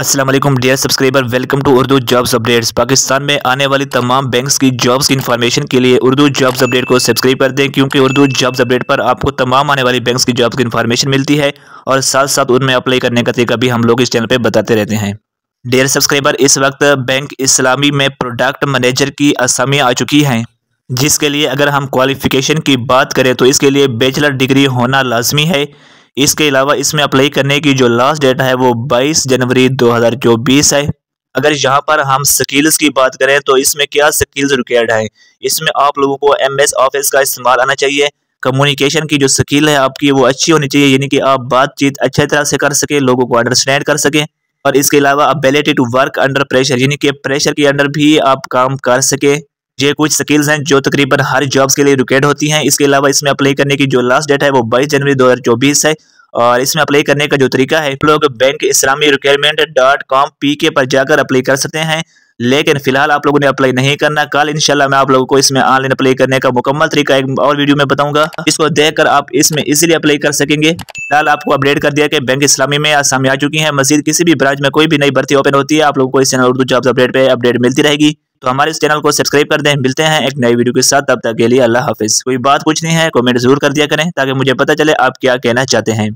अस्सलाम वालेकुम dear subscriber, welcome to Urdu jobs updates. Pakistan में आने वाली तमाम बैंक्स की जॉब्स की इन्फॉर्मेशन के लिए उर्दू जॉब्स अपडेट को सब्सक्राइब कर दें, क्योंकि उर्दू जॉब्स अपडेट पर आपको तमाम आने वाली बैंक्स की जॉब्स की इन्फॉर्मेशन मिलती है और साथ साथ उनमें अप्लाई करने का तरीका भी हम लोग इस चैनल पर बताते रहते हैं। डियर सब्सक्राइबर, इस वक्त बैंक इस्लामी में प्रोडक्ट मैनेजर की असामियाँ आ चुकी हैं, जिसके लिए अगर हम क्वालिफिकेशन की बात करें तो इसके लिए बैचलर डिग्री होना लाजमी है। इसके अलावा इसमें अप्लाई करने की जो लास्ट डेट है वो 22 जनवरी 2024 है। अगर यहाँ पर हम स्किल्स की बात करें तो इसमें क्या स्किल्स रिक्वायर्ड है, इसमें आप लोगों को MS ऑफिस का इस्तेमाल आना चाहिए। कम्युनिकेशन की जो स्किल है आपकी वो अच्छी होनी चाहिए, यानी कि आप बातचीत अच्छी तरह से कर सके, लोगों को अंडरस्टैंड कर सकें। और इसके अलावा ability to work under pressure, यानी कि प्रेशर के अंडर भी आप काम कर सके। ये कुछ स्किल्स हैं जो तकरीबन हर जॉब्स के लिए रिक्वायर्ड होती हैं। इसके अलावा इसमें अप्लाई करने की जो लास्ट डेट है वो 22 जनवरी 2024 है। और इसमें अप्लाई करने का जो तरीका है, लोग बैंक इस्लामी रिक्वायरमेंट.com PK पर जाकर अप्लाई कर सकते हैं, लेकिन फिलहाल आप लोगों ने अप्लाई नहीं करना। कल इंशाल्लाह मैं आप लोगों को इसमें ऑनलाइन अप्लाई करने का मुकम्मल तरीका एक और वीडियो में बताऊंगा, इसको देखकर आप इसमें इजीली अप्लाई कर सकेंगे। फिलहाल आपको अपडेट कर दिया कि बैंक इस्लामी में आसामी आ चुकी है। मजीद किसी भी ब्रांच में कोई भी नई भर्ती ओपन होती है, आप लोगों को इस चैनल उर्दू जॉब्स अपडेट पे अपडेट मिलती रहेगी। तो हमारे इस चैनल को सब्सक्राइब कर दें। मिलते हैं एक नई वीडियो के साथ, तब तक के लिए अल्लाह हाफिज। कोई बात पूछनी है कमेंट जरूर कर दिया करें, ताकि मुझे पता चले आप क्या कहना चाहते हैं।